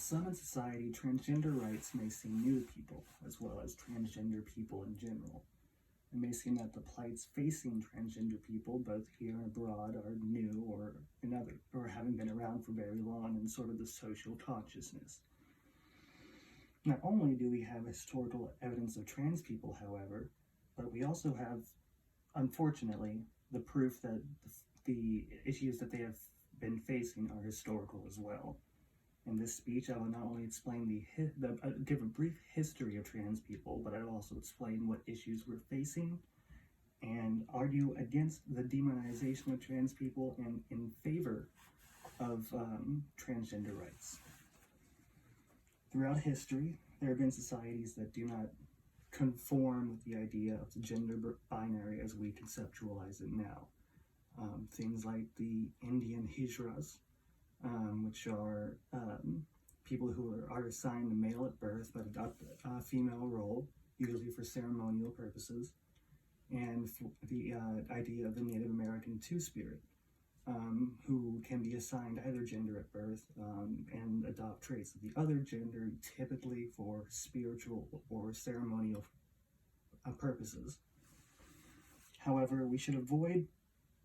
some in society, transgender rights may seem new to people, as well as transgender people in general. It may seem that the plights facing transgender people, both here and abroad, are new or haven't been around for very long in sort of the social consciousness. Not only do we have historical evidence of trans people, however, but we also have, unfortunately, the proof that the issues that they have been facing are historical as well. In this speech, I will not only explain give a brief history of trans people, but I will also explain what issues we're facing and argue against the demonization of trans people and in favor of transgender rights. Throughout history, there have been societies that do not conform with the idea of the gender binary as we conceptualize it now. Things like the Indian Hijras, which are people who are assigned a male at birth but adopt a female role, usually for ceremonial purposes, and the idea of the Native American Two-Spirit, who can be assigned either gender at birth and adopt traits of the other gender, typically for spiritual or ceremonial purposes. However, we should avoid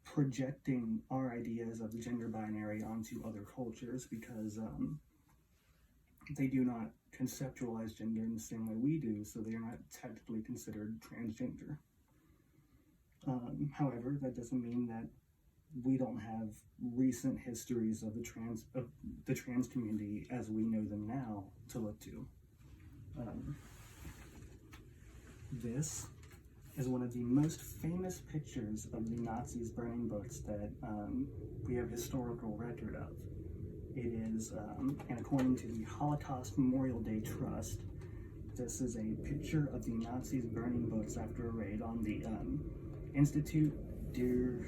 projecting our ideas of the gender binary onto other cultures because they do not conceptualize gender in the same way we do, so they are not technically considered transgender. However, that doesn't mean that we don't have recent histories of the trans community as we know them now to look to. This is one of the most famous pictures of the Nazis burning books that we have historical record of. It is, and according to the Holocaust Memorial Day Trust, this is a picture of the Nazis burning books after a raid on the Institut der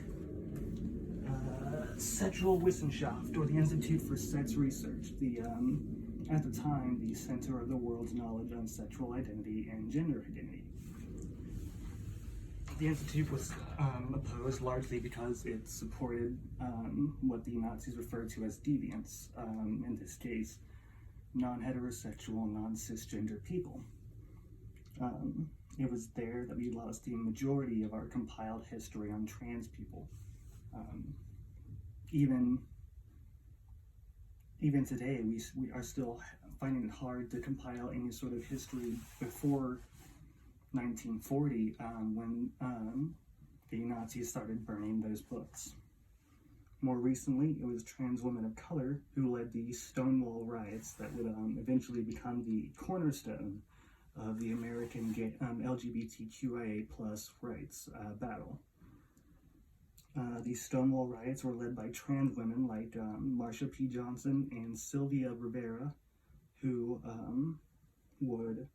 Sexualwissenschaft, or the Institute for Sex Research, at the time, the center of the world's knowledge on sexual identity and gender identity. The Institute was opposed largely because it supported what the Nazis referred to as deviants, in this case, non-heterosexual, non-cisgender people. It was there that we lost the majority of our compiled history on trans people. Even today, we are still finding it hard to compile any sort of history before 1940, when the Nazis started burning those books. More recently, it was trans women of color who led the Stonewall riots that would eventually become the cornerstone of the American LGBTQIA+ rights battle. These Stonewall riots were led by trans women like Marsha P. Johnson and Sylvia Rivera, who would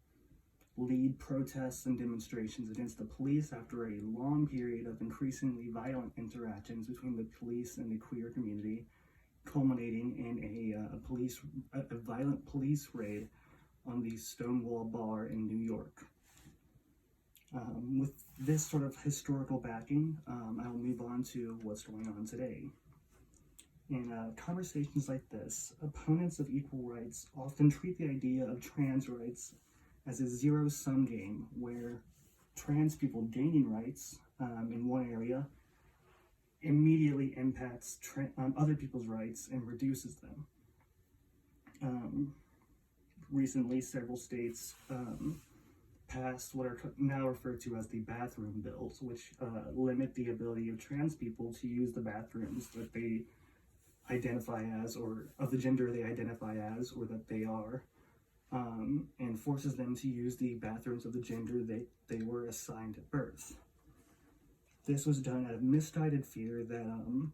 lead protests and demonstrations against the police after a long period of increasingly violent interactions between the police and the queer community, culminating in a violent police raid on the Stonewall Bar in New York. With this sort of historical backing, I will move on to what's going on today. In conversations like this, opponents of equal rights often treat the idea of trans rights as a zero-sum game where trans people gaining rights in one area immediately impacts other people's rights and reduces them. Recently, several states passed what are now referred to as the bathroom bills, which limit the ability of trans people to use the bathrooms that they identify as, or of the gender they identify as, or that they are, and forces them to use the bathrooms of the gender they were assigned at birth. This was done out of misguided fear that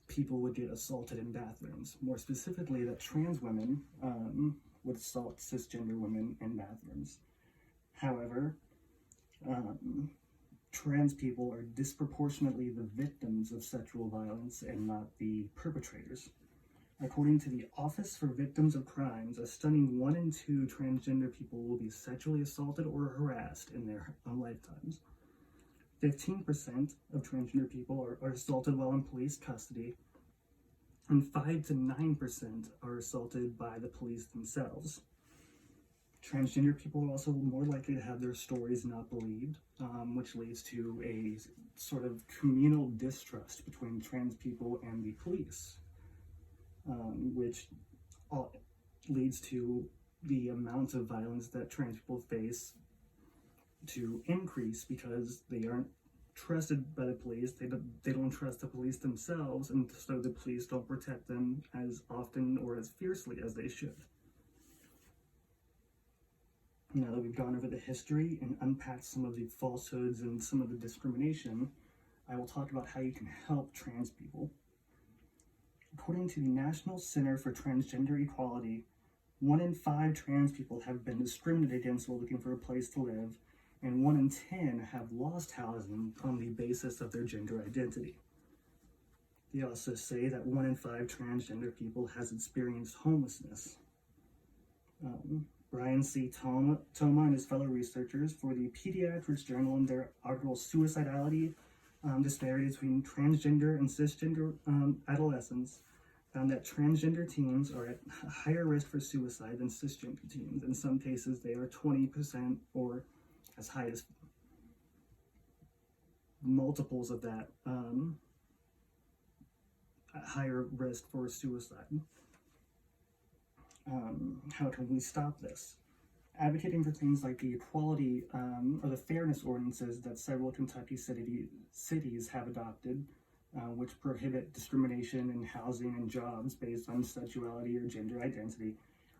people would get assaulted in bathrooms. More specifically, that trans women would assault cisgender women in bathrooms. However, trans people are disproportionately the victims of sexual violence and not the perpetrators. According to the Office for Victims of Crimes, a stunning 1 in 2 transgender people will be sexually assaulted or harassed in their lifetimes. 15% of transgender people are assaulted while in police custody, and 5 to 9% are assaulted by the police themselves. Transgender people are also more likely to have their stories not believed, which leads to a sort of communal distrust between trans people and the police, which leads to the amount of violence that trans people face to increase because they aren't trusted by the police. They don't trust the police themselves, and so the police don't protect them as often or as fiercely as they should. Now that we've gone over the history and unpacked some of the falsehoods and some of the discrimination, I will talk about how you can help trans people. According to the National Center for Transgender Equality, 1 in 5 trans people have been discriminated against while looking for a place to live, and 1 in 10 have lost housing on the basis of their gender identity. They also say that 1 in 5 transgender people has experienced homelessness. Brian C. Toma and his fellow researchers for the Pediatrics Journal in their article Suicidality, Disparity Between Transgender and Cisgender Adolescents found that transgender teens are at higher risk for suicide than cisgender teens. In some cases, they are 20% or as high as multiples of that higher risk for suicide. How can we stop this? Advocating for things like the equality or the fairness ordinances that several Kentucky cities have adopted, which prohibit discrimination in housing and jobs based on sexuality or gender identity,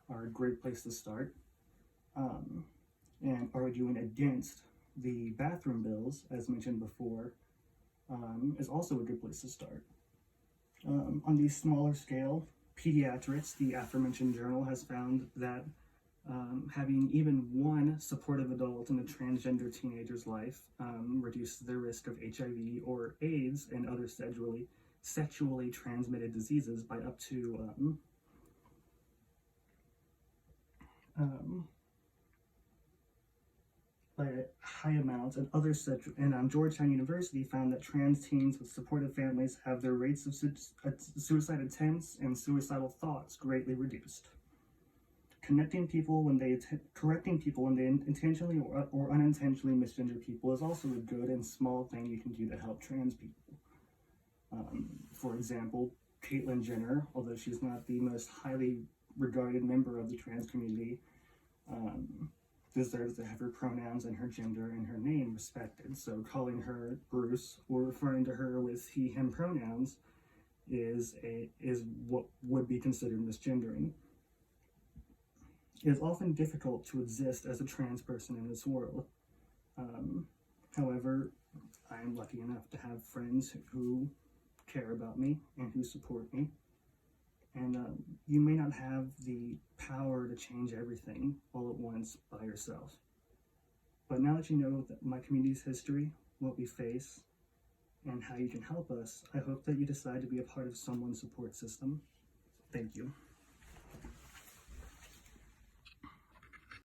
are a great place to start. And arguing against the bathroom bills, as mentioned before, is also a good place to start. On the smaller scale, Pediatrics, the aforementioned journal, has found that having even one supportive adult in a transgender teenager's life reduces their risk of HIV or AIDS and other sexually transmitted diseases by up to by high amounts, and Georgetown University found that trans teens with supportive families have their rates of suicide attempts and suicidal thoughts greatly reduced. Correcting people when they intentionally or unintentionally misgender people is also a good and small thing you can do to help trans people. For example, Caitlyn Jenner, although she's not the most highly regarded member of the trans community, deserves to have her pronouns and her gender and her name respected. So calling her Bruce or referring to her with he, him pronouns is what would be considered misgendering. It is often difficult to exist as a trans person in this world. However, I am lucky enough to have friends who care about me and who support me. And you may not have the power to change everything all at once by yourself. But now that you know that my community's history, what we face, and how you can help us, I hope that you decide to be a part of someone's support system. Thank you.